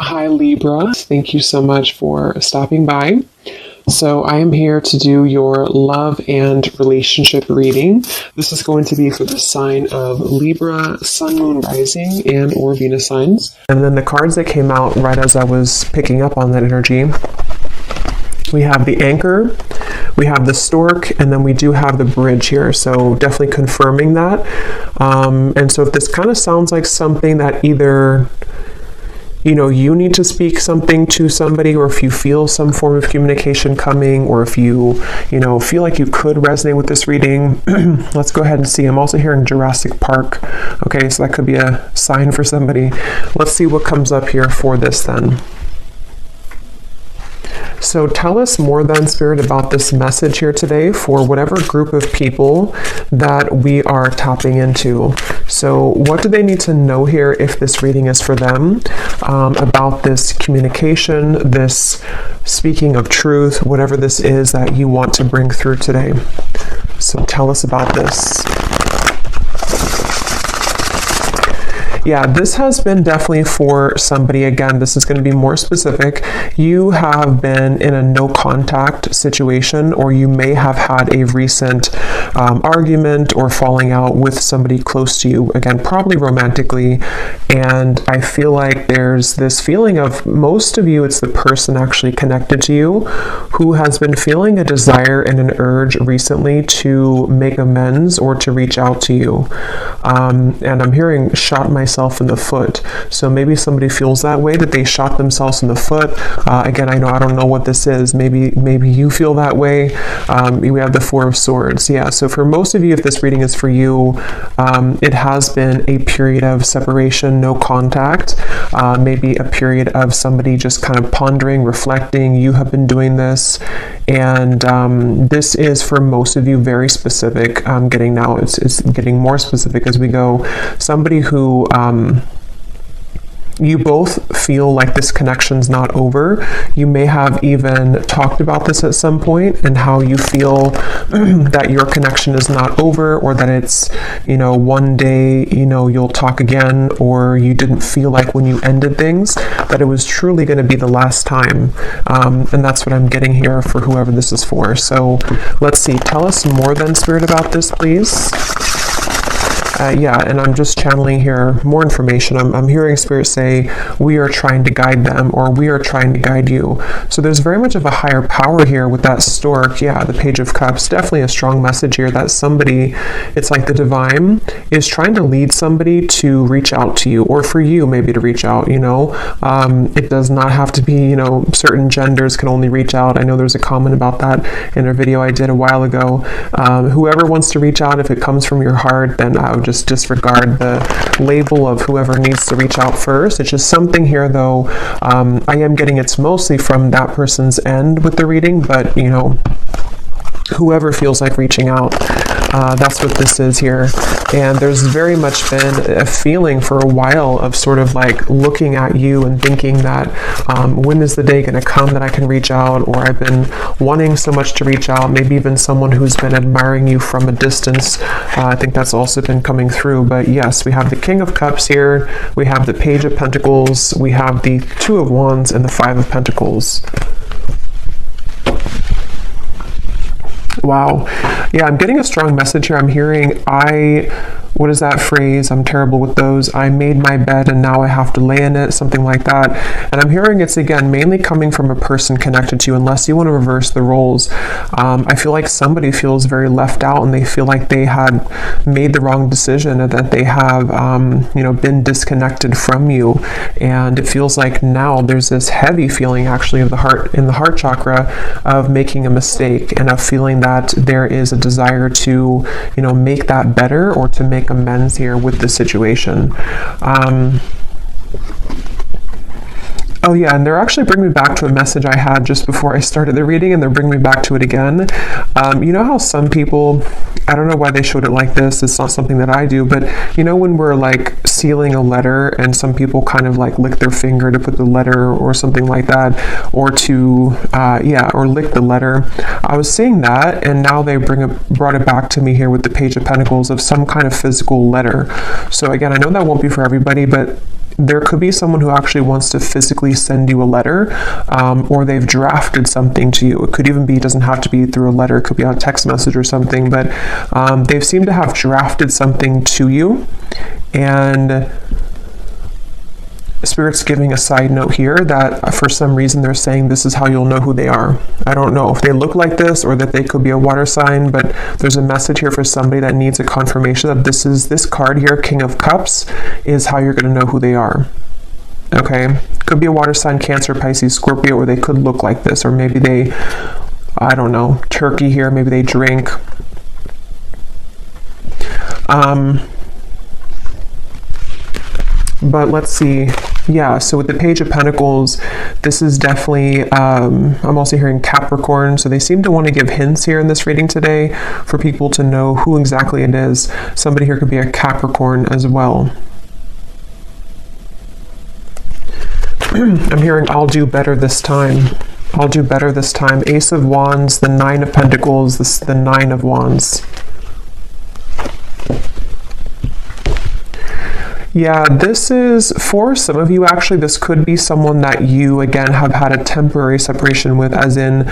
Hi Libra, thank you so much for stopping by. So I am here to do your love and relationship reading. This is going to be for the sign of Libra, Sun, Moon, Rising, and or Venus signs. And then the cards that came out right as I was picking up on that energy, we have the Anchor, we have the Stork, and then we do have the Bridge here. So definitely confirming that. And so if this kind of sounds like something that either you need to speak something to somebody, or if you feel some form of communication coming, or if you feel like you could resonate with this reading, let's go ahead and see. I'm also hearing Jurassic Park. Okay, so that could be a sign for somebody. Let's see what comes up here for this then. So tell us more then, Spirit, about this message here today for whatever group of people that we are tapping into. So what do they need to know here if this reading is for them, about this communication, this speaking of truth, whatever this is that you want to bring through today. So tell us about this. Yeah, this has been definitely for somebody. Again, this is going to be more specific. You have been in a no contact situation, or you may have had a recent argument or falling out with somebody close to you. Again, probably romantically. And I feel like there's this feeling of, most of you, it's the person actually connected to you who has been feeling a desire and an urge recently to make amends or to reach out to you. And I'm hearing shot myself in the foot. So maybe somebody feels that way, that they shot themselves in the foot. Again, I don't know what this is. Maybe you feel that way. We have the Four of Swords. Yeah, so for most of you, if this reading is for you, it has been a period of separation, no contact, maybe a period of somebody just kind of pondering, reflecting. You have been doing this, and this is for most of you very specific. It's getting more specific as we go. Somebody who you both feel like this connection's not over. You may have even talked about this at some point, and how you feel that your connection is not over, or that it's, one day, you'll talk again, or you didn't feel like when you ended things that it was truly going to be the last time. And that's what I'm getting here for whoever this is for. So let's see. Tell us more then, Spirit, about this, please. Yeah, and I'm just channeling here more information. I'm hearing Spirit say, we are trying to guide them, or we are trying to guide you. So there's very much of a higher power here with that Stork. Yeah, the Page of Cups, definitely a strong message here that somebody, it's like the divine is trying to lead somebody to reach out to you, or for you maybe to reach out, It does not have to be, certain genders can only reach out. I know there's a comment about that in a video I did a while ago. Whoever wants to reach out, if it comes from your heart, then I would just disregard the label of whoever needs to reach out first. It's just something here, though. I am getting it's mostly from that person's end with the reading, but whoever feels like reaching out, that's what this is here. And there's very much been a feeling for a while of sort of like looking at you and thinking that when is the day going to come that I can reach out, or I've been wanting so much to reach out. Maybe even someone who's been admiring you from a distance. I think that's also been coming through. But yes, we have the King of Cups here, we have the Page of Pentacles, we have the Two of Wands, and the Five of Pentacles. Wow. Yeah, I'm getting a strong message here. I'm hearing, what is that phrase? I'm terrible with those. I made my bed and now I have to lay in it, something like that. And I'm hearing it's, again, mainly coming from a person connected to you, unless you want to reverse the roles. I feel like somebody feels very left out, and they feel like they had made the wrong decision, and that they have, been disconnected from you. And it feels like now there's this heavy feeling actually of the heart, in the heart chakra, of making a mistake, and of feeling that there is a desire to, make that better, or to make amends here with the situation. Oh yeah, and they're actually bringing me back to a message I had just before I started the reading, and they're bringing me back to it again. You know how some people, I don't know why they showed it like this, it's not something that I do, but when we're like sealing a letter, and some people kind of like lick their finger to put the letter or something like that, or to, or lick the letter. I was seeing that, and now they brought it back to me here with the Page of Pentacles, of some kind of physical letter. So again, I know that won't be for everybody, but there could be someone who actually wants to physically send you a letter, or they've drafted something to you. It could even be, it doesn't have to be through a letter, it could be on a text message or something, but they've seemed to have drafted something to you. And Spirit's giving a side note here that for some reason they're saying this is how you'll know who they are. I don't know if they look like this or that they could be a water sign, but there's a message here for somebody that needs a confirmation that this card here, King of Cups, is how you're going to know who they are. Okay? Could be a water sign, Cancer, Pisces, Scorpio, or they could look like this, or maybe they, I don't know, Turkey here, maybe they drink. But let's see. Yeah, so with the Page of Pentacles, this is definitely, I'm also hearing Capricorn, so they seem to want to give hints here in this reading today for people to know who exactly it is. Somebody here could be a Capricorn as well. I'm hearing, I'll do better this time. I'll do better this time. Ace of Wands, the Nine of Pentacles, the Nine of Wands. Yeah, this is, for some of you actually, this could be someone that you, again, have had a temporary separation with, as in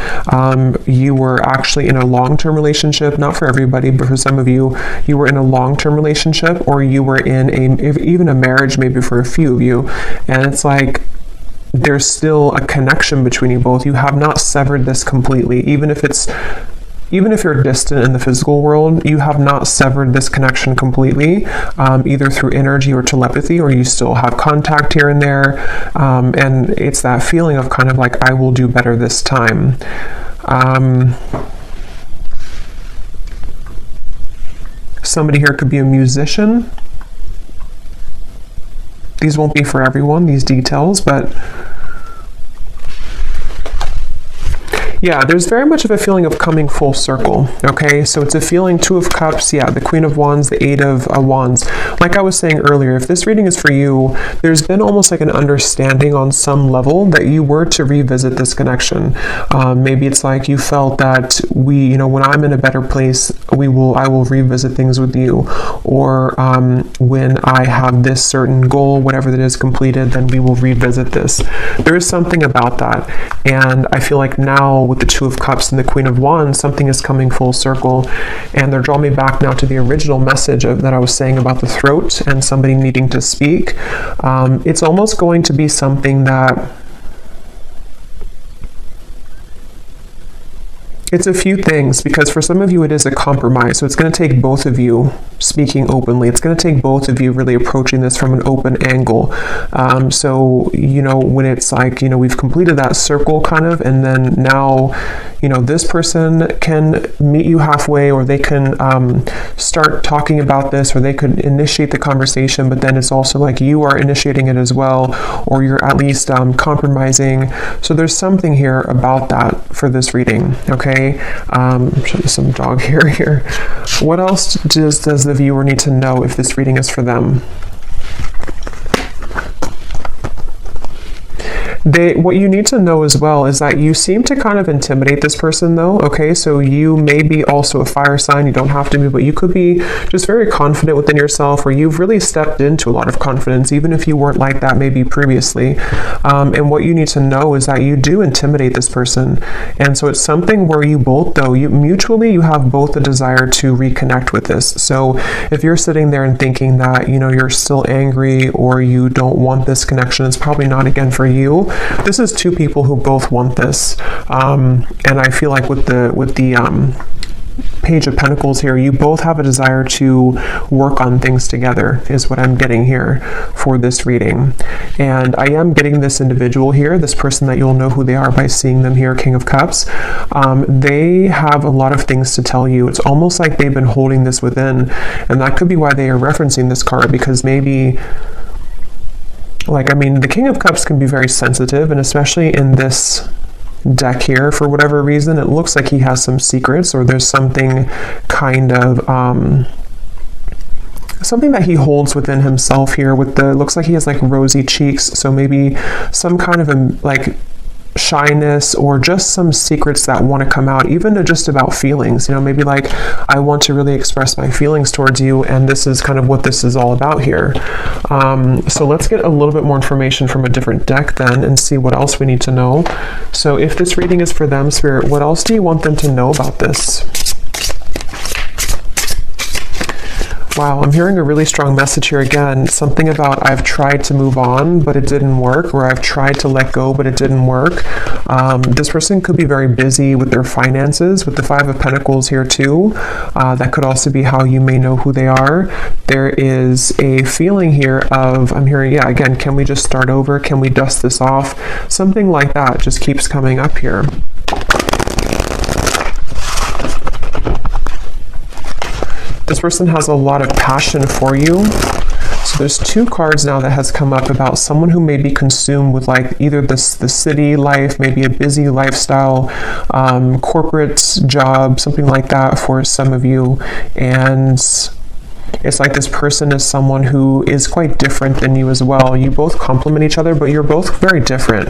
you were actually in a long-term relationship, not for everybody, but for some of you, you were in a long-term relationship, or you were in even a marriage, maybe for a few of you, and it's like, there's still a connection between you both. You have not severed this completely, even if you're distant in the physical world, you have not severed this connection completely, either through energy or telepathy, or you still have contact here and there. And it's that feeling of kind of like, I will do better this time. Somebody here could be a musician. These won't be for everyone, these details, but yeah, there's very much of a feeling of coming full circle, okay? So it's a feeling, Two of Cups, yeah, the Queen of Wands, the Eight of Wands. Like I was saying earlier, if this reading is for you, there's been almost like an understanding on some level that you were to revisit this connection. Maybe it's like you felt that when I'm in a better place, I will revisit things with you. Or when I have this certain goal, whatever that is completed, then we will revisit this. There is something about that. And I feel like now, with the Two of Cups and the Queen of Wands, something is coming full circle, and they're drawing me back now to the original message that I was saying about the throat and somebody needing to speak. It's almost going to be something that it's a few things, because for some of you it is a compromise. So it's going to take both of you speaking openly. It's going to take both of you really approaching this from an open angle. So, when it's like, we've completed that circle kind of, and then now, this person can meet you halfway, or they can start talking about this, or they could initiate the conversation, but then it's also like you are initiating it as well, or you're at least compromising. So there's something here about that for this reading, okay? I'm showing some dog hair here. What else does the viewer need to know if this reading is for them? What you need to know as well is that you seem to kind of intimidate this person, though, okay? So you may be also a fire sign, you don't have to be, but you could be just very confident within yourself, or you've really stepped into a lot of confidence, even if you weren't like that maybe previously. And what you need to know is that you do intimidate this person. And so it's something where you both, though, mutually you have both a desire to reconnect with this. So if you're sitting there and thinking that, you're still angry, or you don't want this connection, it's probably not, again, for you. This is two people who both want this, and I feel like with the Page of Pentacles here, you both have a desire to work on things together, is what I'm getting here for this reading. And I am getting this individual here, this person that you'll know who they are by seeing them here, King of Cups. They have a lot of things to tell you. It's almost like they've been holding this within, and that could be why they are referencing this card, because maybe, the King of Cups can be very sensitive, and especially in this deck here, for whatever reason, it looks like he has some secrets, or there's something kind of something that he holds within himself here. Looks like he has like rosy cheeks, so maybe some kind of shyness or just some secrets that want to come out, even just about feelings. Maybe like, I want to really express my feelings towards you, and this is kind of what this is all about here. So let's get a little bit more information from a different deck then and see what else we need to know. So if this reading is for them, Spirit, what else do you want them to know about this? Wow, I'm hearing a really strong message here again. Something about I've tried to move on, but it didn't work, or I've tried to let go, but it didn't work. This person could be very busy with their finances, with the Five of Pentacles here too. That could also be how you may know who they are. There is a feeling here of, I'm hearing, yeah, again, can we just start over? Can we dust this off? Something like that just keeps coming up here. This person has a lot of passion for you. So there's two cards now that has come up about someone who may be consumed with like either the city life, maybe a busy lifestyle, corporate job, something like that for some of you. And it's like this person is someone who is quite different than you as well. You both complement each other, but you're both very different.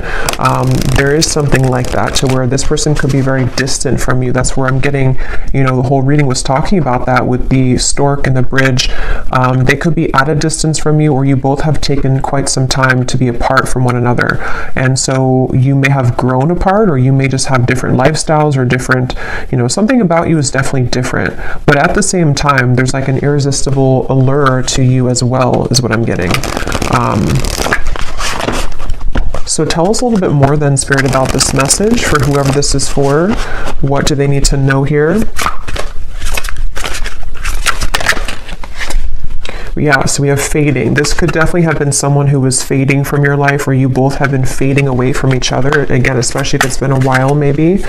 There is something like that to where this person could be very distant from you. That's where I'm getting, the whole reading was talking about that with the stork and the bridge. They could be at a distance from you, or you both have taken quite some time to be apart from one another. And so you may have grown apart, or you may just have different lifestyles or different, something about you is definitely different. But at the same time, there's like an irresistible allure to you as well, is what I'm getting. So tell us a little bit more then, Spirit, about this message for whoever this is for. What do they need to know here? Yeah, so we have fading. This could definitely have been someone who was fading from your life, or you both have been fading away from each other. Again, especially if it's been a while, maybe.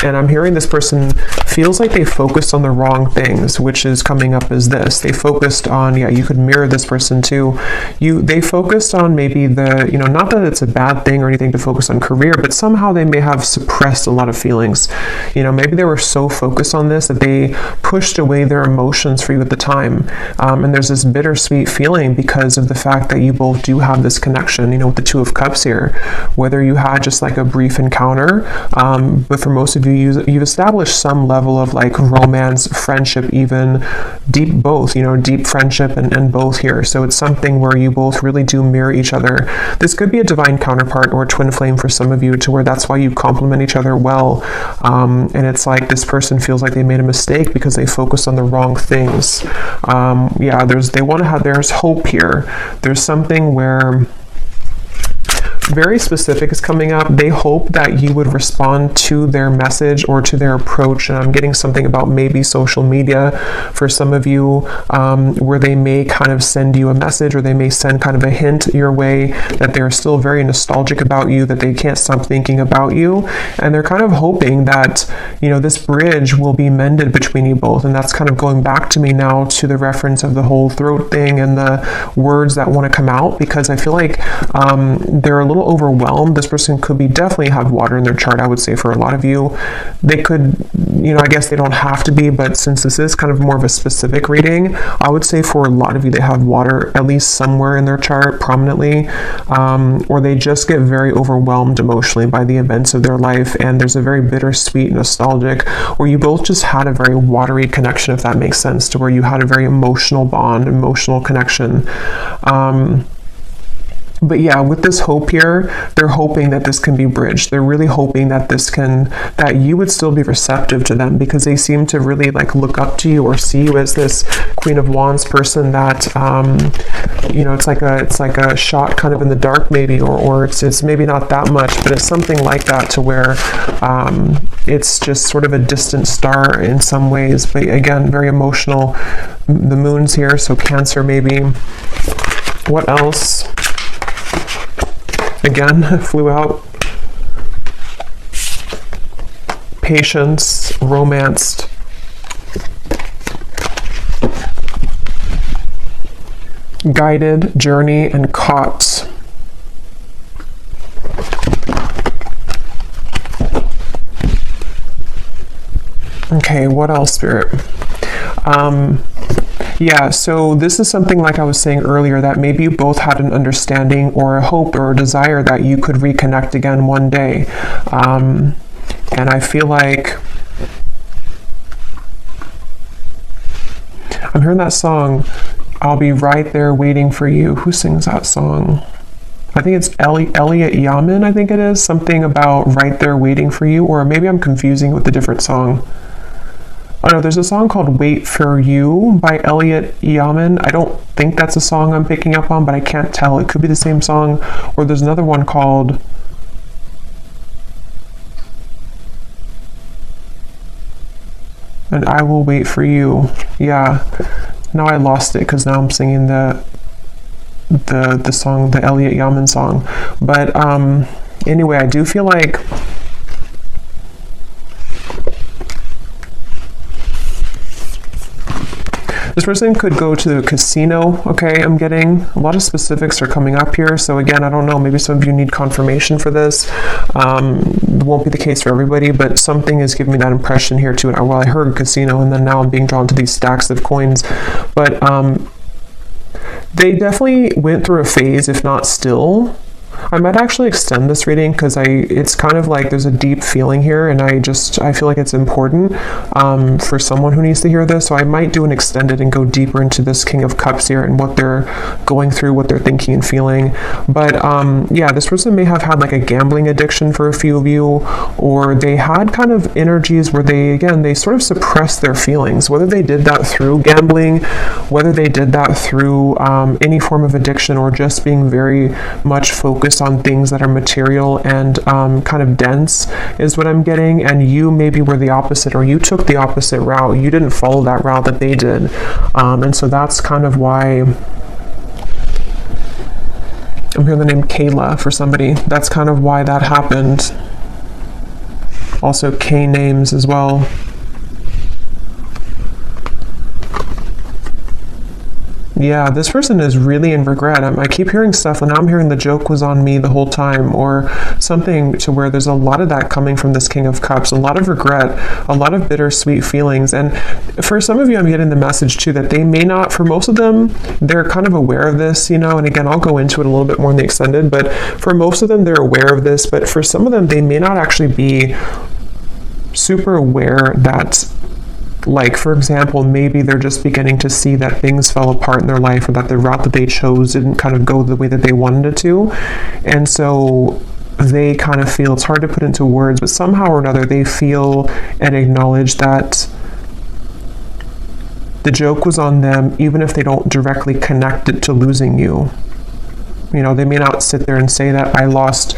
And I'm hearing this person feels like they focused on the wrong things, which is coming up as this. They focused on, yeah, you could mirror this person too. They focused on maybe the, not that it's a bad thing or anything to focus on career, but somehow they may have suppressed a lot of feelings. Maybe they were so focused on this that they pushed away their emotions for you at the time. And there's this bittersweet feeling because of the fact that you both do have this connection, with the Two of Cups here. Whether you had just like a brief encounter, but for most of you, you've established some level of like romance, friendship, even deep both, deep friendship and both here. So it's something where you both really do mirror each other. This could be a divine counterpart or a twin flame for some of you, to where that's why you complement each other well. And it's like this person feels like they made a mistake because they focused on the wrong things. Yeah, there's hope here. There's something where very specific is coming up. They hope that you would respond to their message or to their approach. And I'm getting something about maybe social media for some of you, where they may kind of send you a message, or they may send kind of a hint your way that they're still very nostalgic about you, that they can't stop thinking about you. And they're kind of hoping that, this bridge will be mended between you both. And that's kind of going back to me now to the reference of the whole throat thing and the words that want to come out, because I feel like they're a little overwhelmed. This person could be definitely have water in their chart, I would say, for a lot of you. They could, I guess they don't have to be, but since this is kind of more of a specific reading, I would say for a lot of you, they have water at least somewhere in their chart prominently, or they just get very overwhelmed emotionally by the events of their life, and there's a very bittersweet, nostalgic, or you both just had a very watery connection, if that makes sense, to where you had a very emotional bond, emotional connection. But yeah, with this hope here, they're hoping that this can be bridged. They're really hoping that that you would still be receptive to them, because they seem to really like look up to you or see you as this Queen of Wands person that, it's like a shot kind of in the dark maybe, or it's maybe not that much, but it's something like that, to where it's just sort of a distant star in some ways. But again, very emotional. The moon's here, so Cancer maybe. What else? Again, flew out. Patience, romanced. Guided, journey, and caught. Okay, what else, Spirit? Yeah, so this is something like I was saying earlier, that maybe you both had an understanding or a hope or a desire that you could reconnect again one day. And I feel like I'm hearing that song, I'll Be Right There Waiting for You. Who sings that song? I think it's Elliot Yamin, I think it is. Something about Right There Waiting for You, or maybe I'm confusing with a different song. Oh no, there's a song called Wait for You by Elliot Yamin. I don't think that's a song I'm picking up on, but I can't tell. It could be the same song. Or there's another one called And I Will Wait for You. Yeah. Now I lost it because now I'm singing the song, the Elliot Yamin song. But anyway, I do feel like this person could go to the casino, okay? I'm getting a lot of specifics are coming up here. So again, I don't know, maybe some of you need confirmation for this. It won't be the case for everybody, but something is giving me that impression here too. Well, I heard casino, and then now I'm being drawn to these stacks of coins. But they definitely went through a phase, if not still. I might actually extend this reading because it's kind of like there's a deep feeling here, and I feel like it's important for someone who needs to hear this. So I might do an extended and go deeper into this King of Cups here and what they're going through, what they're thinking and feeling. But yeah, this person may have had like a gambling addiction for a few of you, or they had kind of energies where they sort of suppressed their feelings, whether they did that through gambling, whether they did that through any form of addiction, or just being very much focused on things that are material and kind of dense is what I'm getting. And you maybe were the opposite, or you took the opposite route. You didn't follow that route that they did. And so that's kind of why I'm hearing the name Kayla for somebody. That's kind of why that happened. Also K names as well. Yeah, this person is really in regret. I keep hearing stuff, and now I'm hearing the joke was on me the whole time, or something to where there's a lot of that coming from this King of Cups, a lot of regret, a lot of bittersweet feelings. And for some of you, I'm getting the message too that they may not, for most of them, they're kind of aware of this, and again, I'll go into it a little bit more in the extended, but for most of them, they're aware of this, but for some of them, they may not actually be super aware that, like, for example, maybe they're just beginning to see that things fell apart in their life, or that the route that they chose didn't kind of go the way that they wanted it to. And so they kind of feel, it's hard to put into words, but somehow or another they feel and acknowledge that the joke was on them, even if they don't directly connect it to losing you. They may not sit there and say that I lost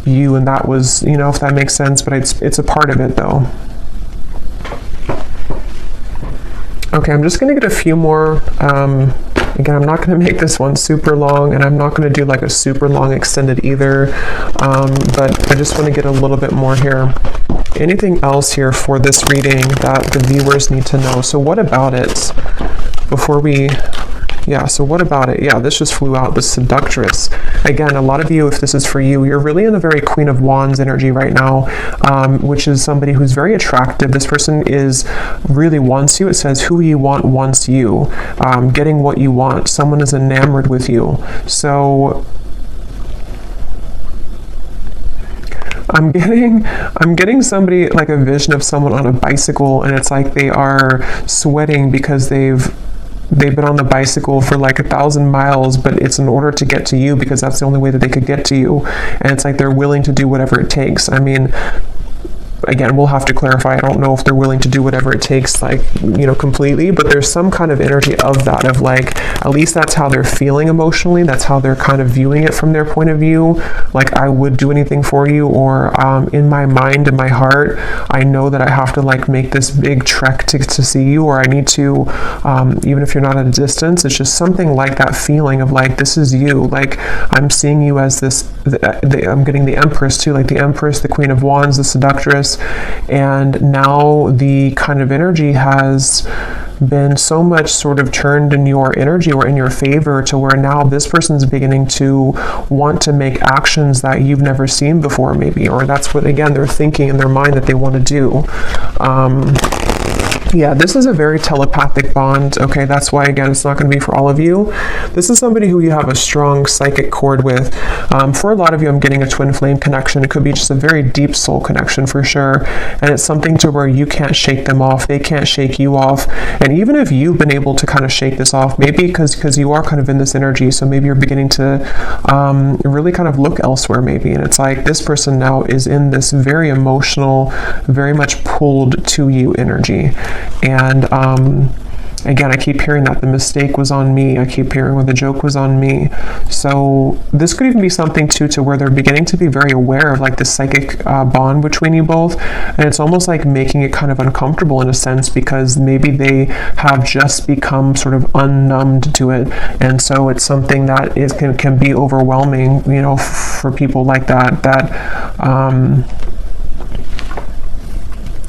you and that was, if that makes sense, but it's a part of it though. Okay, I'm just going to get a few more. Again, I'm not going to make this one super long, and I'm not going to do like a super long extended either, but I just want to get a little bit more here. Anything else here for this reading that the viewers need to know? So what about it before we... Yeah, so what about it? Yeah, this just flew out, the Seductress. Again, a lot of you, if this is for you, you're really in a very Queen of Wands energy right now, which is somebody who's very attractive. This person really wants you. It says, who you want wants you. Getting what you want. Someone is enamored with you. So I'm getting somebody, like a vision of someone on a bicycle, and it's like they are sweating because they've been on the bicycle for like 1,000 miles, but it's in order to get to you because that's the only way that they could get to you. And it's like they're willing to do whatever it takes. I mean, again, we'll have to clarify. I don't know if they're willing to do whatever it takes, like, completely, but there's some kind of energy of that, of like, at least that's how they're feeling emotionally. That's how they're kind of viewing it from their point of view. Like, I would do anything for you, or in my mind, in my heart, I know that I have to like make this big trek to see you, or I need to, even if you're not at a distance, it's just something like that feeling of like, this is you. Like, I'm seeing you as this, I'm getting the Empress too, like the Empress, the Queen of Wands, the Seductress. And now the kind of energy has been so much sort of turned in your energy or in your favor, to where now this person's beginning to want to make actions that you've never seen before, maybe, or that's what, again, they're thinking in their mind that they want to do. Yeah, this is a very telepathic bond. Okay, that's why, again, it's not going to be for all of you. This is somebody who you have a strong psychic cord with. For a lot of you, I'm getting a twin flame connection. It could be just a very deep soul connection for sure. And it's something to where you can't shake them off. They can't shake you off. And even if you've been able to kind of shake this off, maybe because you are kind of in this energy, so maybe you're beginning to really kind of look elsewhere maybe. And it's like this person now is in this very emotional, very much pulled to you energy. And again, I keep hearing that the mistake was on me. I keep hearing where the joke was on me. So this could even be something too to where they're beginning to be very aware of like the psychic bond between you both. And it's almost like making it kind of uncomfortable in a sense, because maybe they have just become sort of unnumbed to it. And so it's something that can be overwhelming, you know, for people like that.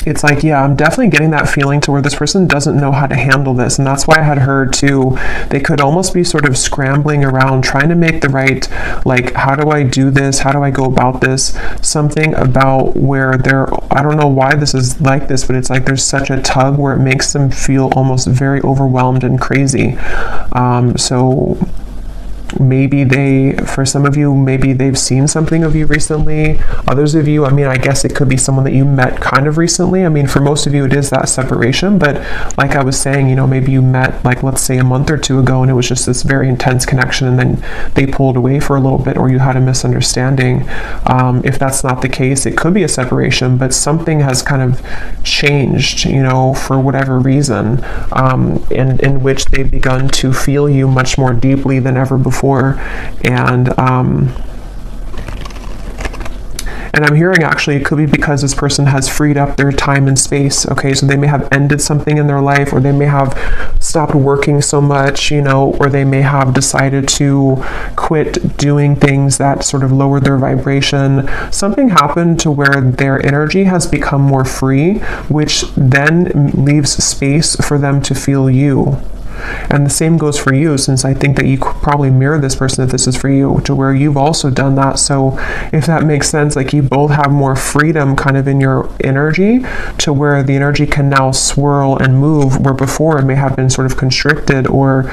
It's like, yeah, I'm definitely getting that feeling to where this person doesn't know how to handle this. And that's why I had heard too, they could almost be sort of scrambling around trying to make the right, like, how do I do this? How do I go about this? Something about where I don't know why this is like this, but it's like there's such a tug where it makes them feel almost very overwhelmed and crazy. So maybe for some of you, maybe they've seen something of you recently. Others of you, I mean, I guess it could be someone that you met kind of recently. I mean, for most of you, it is that separation. But like I was saying, you know, maybe you met, like, let's say a month or two ago, and it was just this very intense connection, and then they pulled away for a little bit, or you had a misunderstanding. If that's not the case, it could be a separation, but something has kind of changed, you know, for whatever reason, in which they've begun to feel you much more deeply than ever before. And I'm hearing actually it could be because this person has freed up their time and space. Okay, so they may have ended something in their life, or they may have stopped working so much, you know, or they may have decided to quit doing things that sort of lower their vibration. Something happened to where their energy has become more free, which then leaves space for them to feel you. And the same goes for you, since I think that you could probably mirror this person if this is for you, to where you've also done that. So if that makes sense, like you both have more freedom kind of in your energy, to where the energy can now swirl and move, where before it may have been sort of constricted, or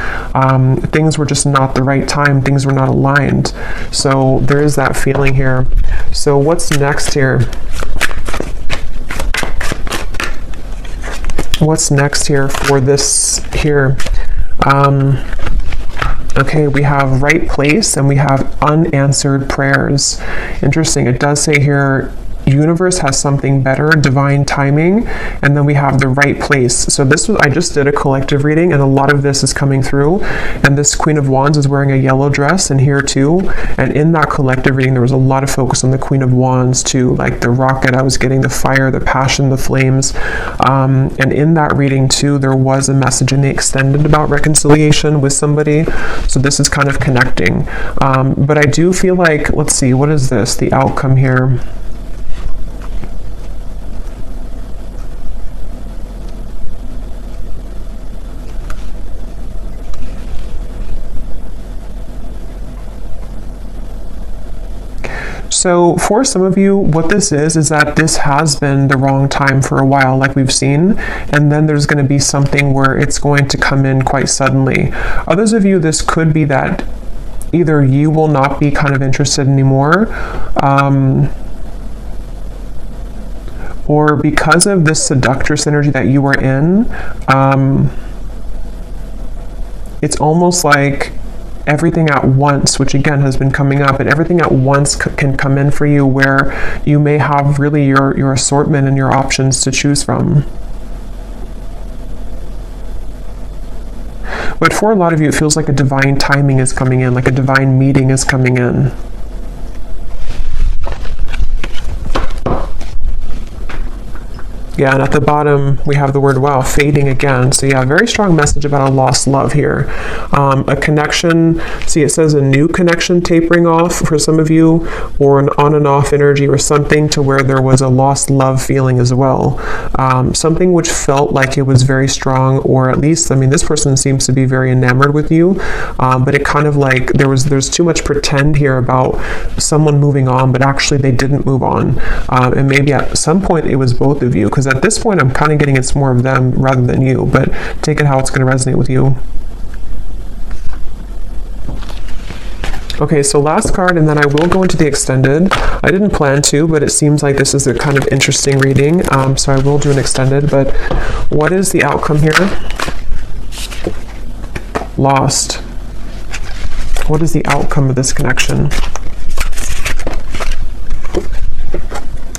things were just not the right time, things were not aligned. So there is that feeling here. So what's next here? What's next here for this here? Okay, we have right place and we have unanswered prayers. Interesting. It does say here, universe has something better, divine timing, and then we have the right place. So I just did a collective reading, and a lot of this is coming through, and this Queen of Wands is wearing a yellow dress, and here too, and in that collective reading there was a lot of focus on the Queen of Wands too, like the rocket I was getting, the fire, the passion, the flames, and in that reading too there was a message in the extended about reconciliation with somebody. So this is kind of connecting, but I do feel like, let's see, what is this, the outcome here? So for some of you, what this is that this has been the wrong time for a while, like we've seen, and then there's going to be something where it's going to come in quite suddenly. Others of you, this could be that either you will not be kind of interested anymore, or because of this seductress energy that you were in, it's almost like everything at once, which again has been coming up, and everything at once can come in for you, where you may have really your assortment and your options to choose from. But for a lot of you, it feels like a divine timing is coming in, like a divine meeting is coming in. Yeah, and at the bottom, we have the word, wow, fading again. So yeah, very strong message about a lost love here. A connection, see it says a new connection tapering off for some of you, or an on and off energy, or something to where there was a lost love feeling as well. Something which felt like it was very strong, or at least, I mean, this person seems to be very enamored with you, but it kind of like, there's too much pretend here about someone moving on, but actually they didn't move on. And maybe at some point it was both of you, because at this point, I'm kind of getting it's more of them rather than you, but take it how it's going to resonate with you. Okay, so last card, and then I will go into the extended. I didn't plan to, but it seems like this is a kind of interesting reading, so I will do an extended. But what is the outcome here? Lost. What is the outcome of this connection?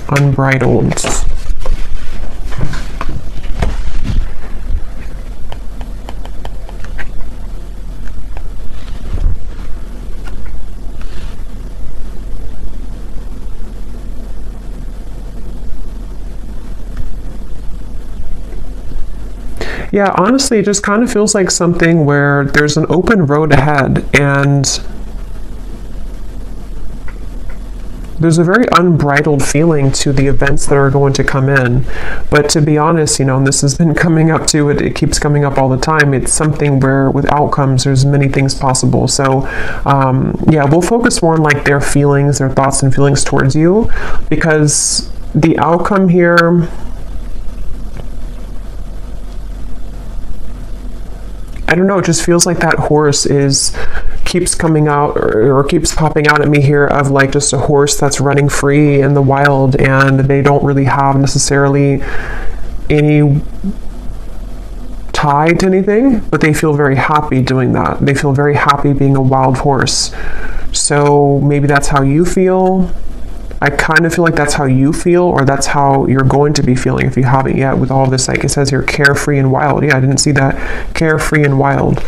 Unbridled. Yeah, honestly, it just kind of feels like something where there's an open road ahead, and there's a very unbridled feeling to the events that are going to come in. But to be honest, and this has been coming up to it, it keeps coming up all the time. It's something where with outcomes, there's many things possible. So yeah, we'll focus more on like their feelings, their thoughts and feelings towards you, because the outcome here, I don't know, it just feels like that horse keeps coming out or keeps popping out at me here of like just a horse that's running free in the wild, and they don't really have necessarily any tie to anything, but they feel very happy doing that. They feel very happy being a wild horse. So maybe that's how you feel. I kind of feel like that's how you feel, or that's how you're going to be feeling if you haven't yet, with all of this, like it says here, carefree and wild. Yeah, I didn't see that, carefree and wild.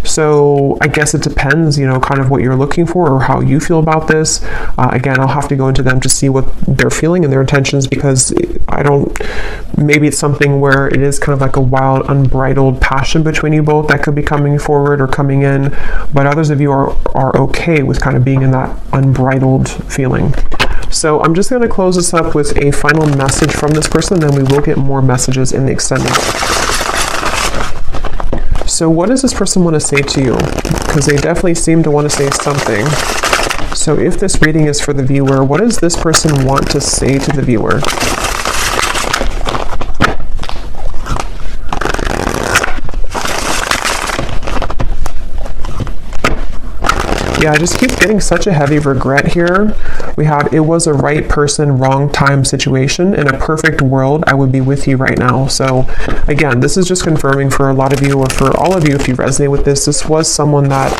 So I guess it depends, kind of what you're looking for or how you feel about this. Again, I'll have to go into them to see what they're feeling and their intentions, because maybe it's something where it is kind of like a wild, unbridled passion between you both that could be coming forward or coming in, but others of you are okay with kind of being in that unbridled feeling. So I'm just going to close this up with a final message from this person, then we will get more messages in the extended. So what does this person want to say to you? Because they definitely seem to want to say something. So if this reading is for the viewer, what does this person want to say to the viewer? Yeah, I just keep getting such a heavy regret here. We have, it was a right person, wrong time situation. In a perfect world, I would be with you right now. So again, this is just confirming for a lot of you, or for all of you, if you resonate with this, this was someone that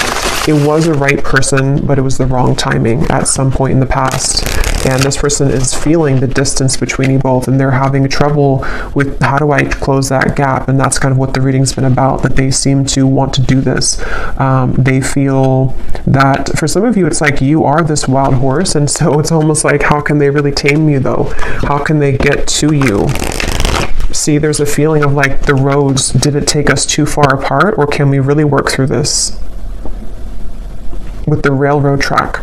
it was a right person, but it was the wrong timing at some point in the past. And this person is feeling the distance between you both, and they're having trouble with how do I close that gap. And that's kind of what the reading's been about, that they seem to want to do this. They feel that for some of you, it's like you are this wild horse. And so it's almost like, how can they really tame you though? How can they get to you? See, there's a feeling of like the roads, did it take us too far apart, or can we really work through this with the railroad track?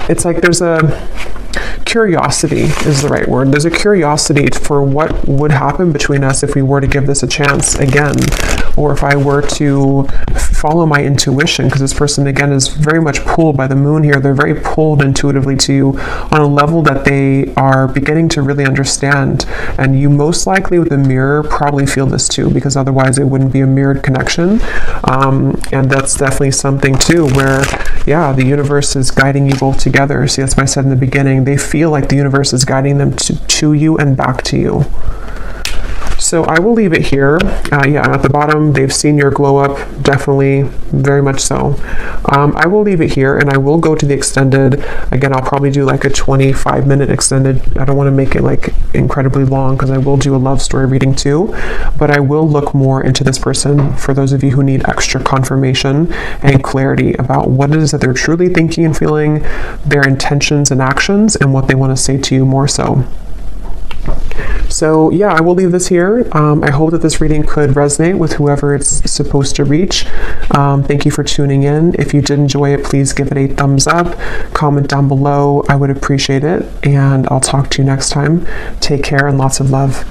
It's like there's a curiosity is the right word. There's a curiosity for what would happen between us if we were to give this a chance again, or if I were to follow my intuition, because this person again is very much pulled by the moon here. They're very pulled intuitively to you on a level that they are beginning to really understand. And you most likely with the mirror probably feel this too, because otherwise it wouldn't be a mirrored connection. And that's definitely something too where, yeah, the universe is guiding you both together. See, that's what I said in the beginning. They feel like the universe is guiding them to you and back to you. So I will leave it here. Yeah, at the bottom, they've seen your glow up, definitely, very much so. I will leave it here, and I will go to the extended. Again, I'll probably do like a 25-minute extended. I don't want to make it like incredibly long, because I will do a love story reading too, but I will look more into this person for those of you who need extra confirmation and clarity about what it is that they're truly thinking and feeling, their intentions and actions, and what they want to say to you more so. So yeah, I will leave this here. I hope that this reading could resonate with whoever it's supposed to reach. Thank you for tuning in. If you did enjoy it, please give it a thumbs up, comment down below. I would appreciate it, and I'll talk to you next time. Take care and lots of love.